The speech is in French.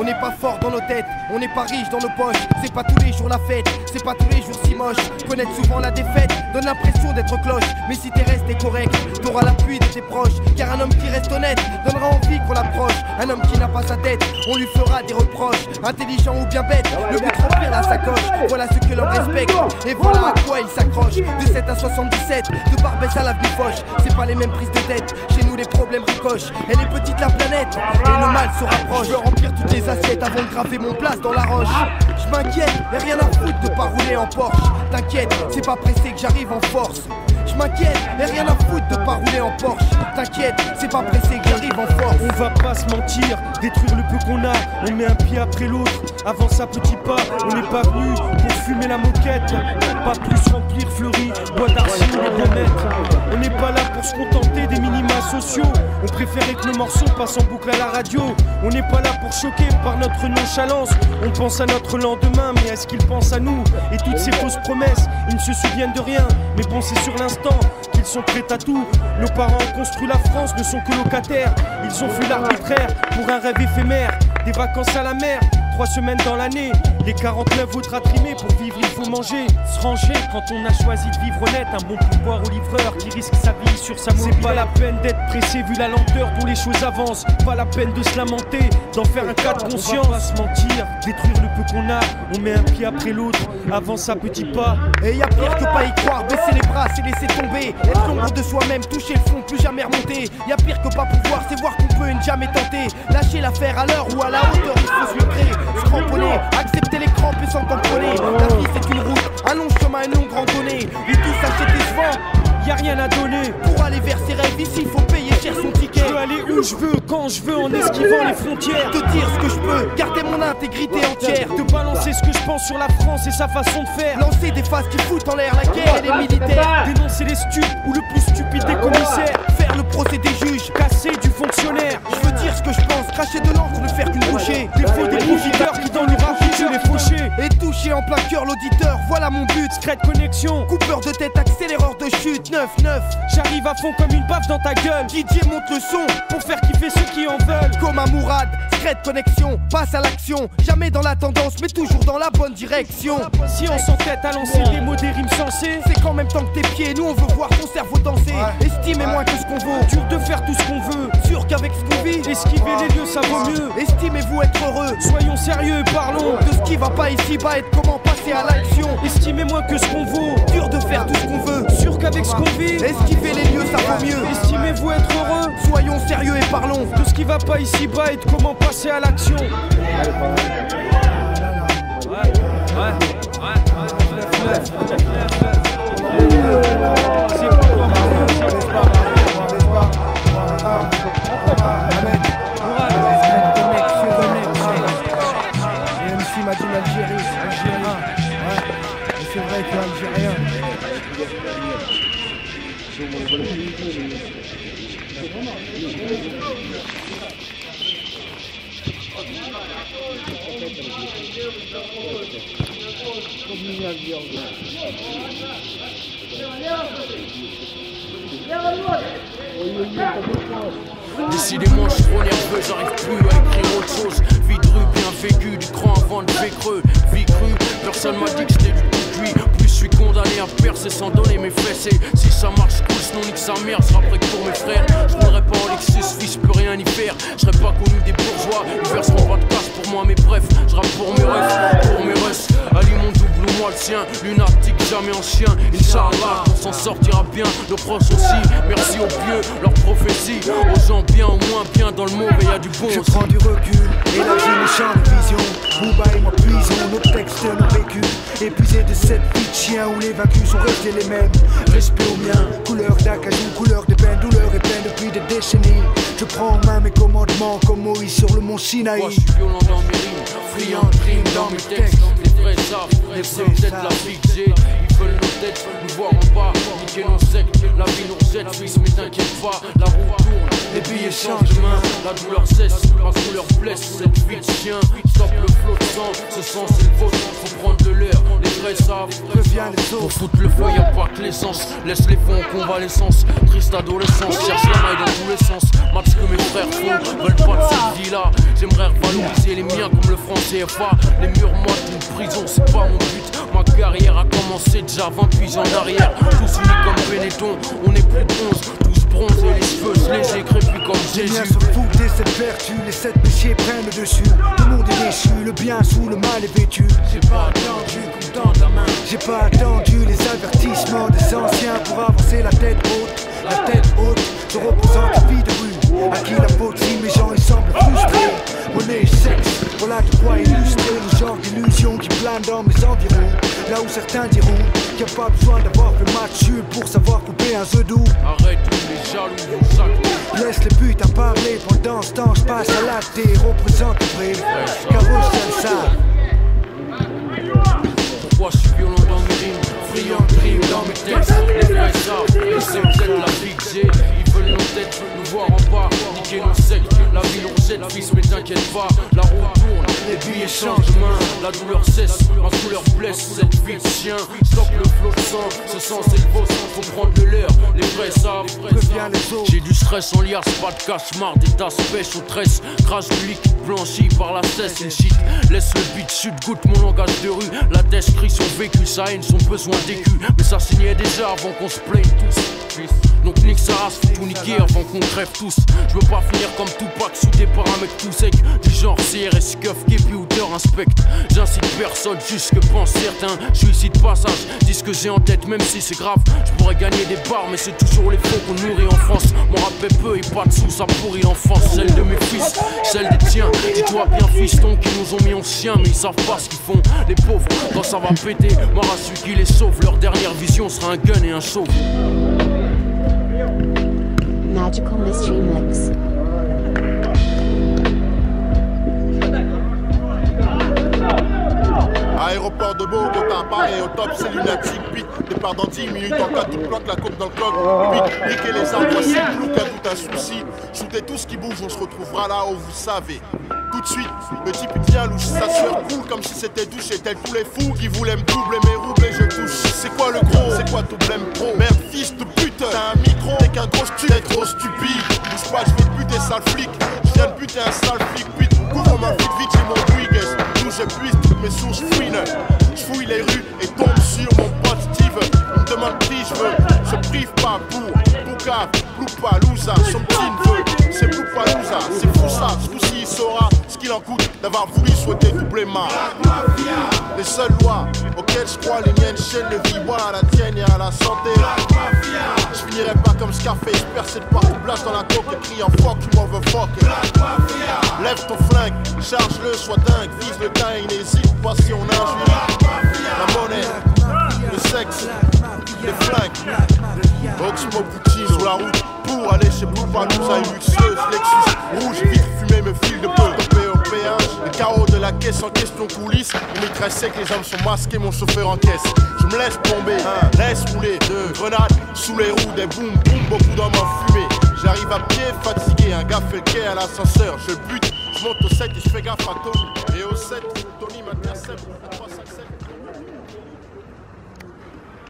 On n'est pas fort dans nos têtes, on n'est pas riche dans nos poches. C'est pas tous les jours la fête, c'est pas tous les jours si moche. Connaître souvent la défaite donne l'impression d'être cloche. Mais si t'es resté correct, t'auras l'appui de tes proches. Car un homme qui reste honnête donnera envie qu'on l'approche. Un homme qui n'a pas sa tête, on lui fera des reproches. Intelligent ou bien bête, le but remplir la sacoche. Voilà ce que l'homme respecte, et voilà à quoi il s'accroche. De 7 à 77, de Barbès à l'avenue Foch. C'est pas les mêmes prises de tête, chez nous les problèmes ricochent. Elle est petite la planète, et le mal se rapproche. Je veux remplir toutes les assiettes avant de graver mon place dans la roche. Je m'inquiète, mais rien à foutre de pas rouler en Porsche. T'inquiète, c'est pas pressé que j'arrive en force. Je m'inquiète, mais rien à foutre de pas rouler en Porsche. T'inquiète, c'est pas pressé que j'arrive en force. On va pas se mentir, détruire le peu qu'on a. On met un pied après l'autre, avance à petits pas. On n'est pas venu pour fumer la moquette, pas plus remplir Fleury, bois d'argile et planètes. On n'est pas là pour se contenter des minima sociaux. On préférait que nos morceaux passent en boucle à la radio. On n'est pas là pour choquer par notre nonchalance. On pense à notre lendemain, mais est-ce qu'ils pensent à nous? Et toutes ces fausses promesses, ils ne se souviennent de rien. Mais bon, c'est sur l'instant qu'ils sont prêts à tout. Nos parents ont construit la France, ne sont que locataires. Ils ont fait l'arbitraire pour un rêve éphémère. Des vacances à la mer, 3 semaines dans l'année. Les 49 autres à trimer, pour vivre il faut manger. Se ranger quand on a choisi de vivre honnête. Un bon pouvoir au livreur qui risque sa vie sur sa mobile. C'est pas la peine d'être pressé vu la lenteur dont les choses avancent. Pas la peine de se lamenter, d'en faire un cas de conscience. On va pas se mentir, détruire le peu qu'on a. On met un pied après l'autre, avance à petits pas. Et y a pire que pas y croire, baisser les bras c'est laisser tomber. Être l'ombre de soi-même, toucher le fond, plus jamais remonter. Y a pire que pas pouvoir, c'est voir qu'on peut et ne jamais tenter. Lâcher l'affaire à l'heure ou à la hauteur, il faut se montrer. Se cramponner, accepter les crampes et s'en tamponner. La vie c'est une route, un long chemin, une longue randonnée. Et tous acheter des vents, y'a rien à donner. Pour aller vers ses rêves, ici faut payer cher son ticket. Je veux aller où je veux, quand je veux, en esquivant les frontières. De dire ce que je peux, garder mon intégrité entière. De balancer ce que je pense sur la France et sa façon de faire. Lancer des phases qui foutent en l'air la guerre et les militaires. Dénoncer les stupes ou le plus stupide des commissaires. Faire le procès des juges, casser du fonctionnaire. Je veux dire ce que je pense, cracher de l'encre, ne faire qu'une bouchée. Des faux des profiteurs qui dans le rap les fauchés. Et toucher en plein cœur l'auditeur, voilà mon but. Secret connexion, coupeur de tête, accéléreur de chute. 9-9, j'arrive à fond comme une baffe dans ta gueule. Didier monte le son pour faire kiffer ceux qui en veulent. Comme un Mourad, secret connexion, passe à l'action. Jamais dans la tendance, mais toujours dans la bonne direction. Si on s'entête à lancer des mots, des rimes sensées, c'est qu'en même temps que tes pieds, nous on veut voir ton cerveau danser. Estimez moins que ce qu'on vaut, dur de faire tout ce qu'on veut. Sûr qu'avec ce qu'on vit, esquiver les lieux ça vaut mieux. Estimez-vous être heureux, soyons sérieux et parlons de ce qui va pas ici-bas et de comment passer à l'action. Estimez moins que ce qu'on vaut, dur de faire tout ce qu'on veut. Sûr qu'avec ce qu'on vit, esquiver les lieux ça vaut mieux. Estimez-vous être heureux, soyons sérieux et parlons de ce qui va pas ici-bas et de comment passer à l'action. MC m'a dit l'Algérie, c'est vrai que l'Algérien. Décidément je suis trop nerveux, j'arrive plus à écrire autre chose. Vie de rue bien vécue, du cran avant de creux. Vie crue, personne m'a dit que j'étais du tout cuit. Plus je suis condamné à percer sans donner mes fesses. Et si ça marche cool, sinon nique sa mère, sera prêt pour mes frères. Je roulerai pas en Lexus, fils, peux rien y faire. Je serai pas connu des bourgeois, ils verseront pas de cash pour moi. Mais bref, je rappe pour mes refs, pour mes russes. Ali mon double ou moi le sien, lunatique jamais en chien. Inch'Allah, on s'en sortira bien, nos proches aussi. Merci aux vieux, leurs prophéties. Aux gens bien ou moins bien dans le mauvais, y'a du bon aussi. Je prends du recul, élargis mes champs de vision. Booba et moi prison, nos textes, nos vécus. Épuisés de cette vie de chien où les vaincus sont restés les mêmes. Respect au mien, couleur d'acajou, couleur d'ébène, douleur et peine depuis des décennies. Je prends en main mes commandements comme Moïse sur le mont Sinaï. Moi je suis violent dans mes rimes, friand de rimes dans mes textes. Les vrais savent, les vrais peut-être la vie que j'ai. Ils veulent nos têtes, nous voir en bas, niquer nos sectes. La vie nous rejette, fils, mais t'inquiète pas, la roue tourne, les billets changent de main. La douleur cesse, ma couleur blesse, cette vie de chien. Stop le flot de sang, ce sang c'est le vôtre. Faut prendre de l'air, les vrais savent, reviens les autres. Pour foutre le feu, y'a pas que l'essence. Laisse les fonds en convalescence, triste adolescence. Cherche la maille dans tous les sens, match que mes frères font. Veulent pas de cette vie là, j'ai j'aimerais revaloriser les miens comme le franc CFA. Les murs moites d'une prison, c'est pas mon but. Ma carrière a commencé déjà 28 ans d'arrière. Tous unis comme Benetton, on est plus de 11. Tous bronzés, les cheveux légers, crépus comme Les Jésus. miens se foutent des 7 vertus, les 7 péchés prennent le dessus. Tout le monde est déchu, le bien sous le mal est vêtu. J'ai pas attendu qu'on tende la main. J'ai pas attendu les avertissements des anciens pour avancer la tête haute. La tête haute, je représente la vie de rue. À qui la faute si mes gens ils semblent frustrés. Monnaie et sexe, voilà de quoi illustrer le genre d'illusion qui plane dans mes environs. Là où certains diront qu'il n'y a pas besoin d'avoir fait match pour savoir couper un œuf doux. Arrête tous les jaloux, vos sacs. Laisse les putes à parler, pendant ce temps je passe à l'acte et représente le vrai. Carrousel sale. Pourquoi je suis violent dans mes rimes, friand de crime dans mes textes. Les vrais savent, et c'est peut-être la vie que j'ai. Ils veulent nos têtes, nous voir en bas, niquer nos sectes. La vie nous rejette, fils, mais t'inquiète pas. La roue tourne, les billets changent de main. La douleur cesse, ma douleur blesse. Cette vie de chien, stoppe le flot de sang. Ce sang c'est le vôtre, faut prendre de l'air. Les vrais savent, Préviens les autres. j'ai du stress en liasse, pas de cache-marre, des tasses pêche aux tresses. Crache du liquide blanchi par la cesse, il shit. Laisse le beat chute, goûte mon langage de rue. La tête crie son vécu, sa haine, son besoin d'écu. Mais ça signait déjà avant qu'on se plaigne tous. Donc nique sa race, faut tout niquer avant qu'on crève tous. Je veux pas finir comme Tupac, soudé par un mec tout sec. Du genre CRS, Cuff, Kepi ou Teur inspecte. J'incite personne, juste ce que pensent certains. Je suis ici de passage, dis ce que j'ai en tête, même si c'est grave. Je pourrais gagner des barres, mais c'est toujours les faux qu'on nourrit en France. Mon rap est peu et pas de sous, ça pourrit l'enfance. Celle de mes fils, celle des tiens. Dis-toi bien, fiston, qui nous ont mis en chien, mais ils savent pas ce qu'ils font. Les pauvres, quand ça va péter, m'aura su qui les sauve. Leur dernière vision sera un gun et un chauve. Magical Mystery Mix. Aéroport de Bogota, Paris au top, c'est lunatique. Puis départ dans 10 minutes en cas, tu plantes la coupe dans le coq. Puis briquer les arbres, voici le look à tout un souci. Shootez tout ce qui bouge, on se retrouvera là où vous savez. Tout de suite, le type il devient louche, sa sueur coule comme si c'était douche. Et tel tous les fous qui voulaient me doubler mes roubles et je touche. C'est quoi le gros, c'est quoi ton blême pro? Merde, fils de pute, t'as un micro, t'es qu'un gros stupide, t'es trop stupide. Bouge pas, je vais te buter, sale flic. Je viens de buter un sale flic, puis couvre ma vite, vite, j'ai mon Wiggles. D'où j'épuise toutes mes sources fouines. Je fouille les rues et tombe sur mon pote Steve. Il me demande qui je veux, je prive pas pour Bouka, Bloupalouza, son petit neveu. C'est Bloupalouza, c'est fou ça, ce coup-ci il saura ce qu'il en coûte d'avoir voulu souhaiter doubler ma. Les seules lois auxquelles je crois, les miennes chaînes de vie, voilà à la tienne et à la santé. Je finirai pas comme Scarface, percé de partout, blast dans la coque et criant fuck, tu m'en veux fuck. Lève ton flingue, charge-le, sois dingue, vise le teint et n'hésite pas si on injurie. La monnaie, le sexe, les flingues. Oxmo Poutine sur la route pour aller chez Bloupalouza, une luxueuse Lexus rouge, vitre fumée me file de peu. Topé au péage, le carreau de la caisse en question coulisse. Une mitraille sec, les hommes sont masqués, mon chauffeur en caisse. Je me laisse tomber, laisse rouler, deux grenades sous les roues, des boum boum, beaucoup d'hommes en fumée. J'arrive à pied, fatigué, un gars fait le quai à l'ascenseur. Je bute, je monte au 7 et je fais gaffe à Tony. Et au 7, Tony m'a bien 7, 3, 5, 7.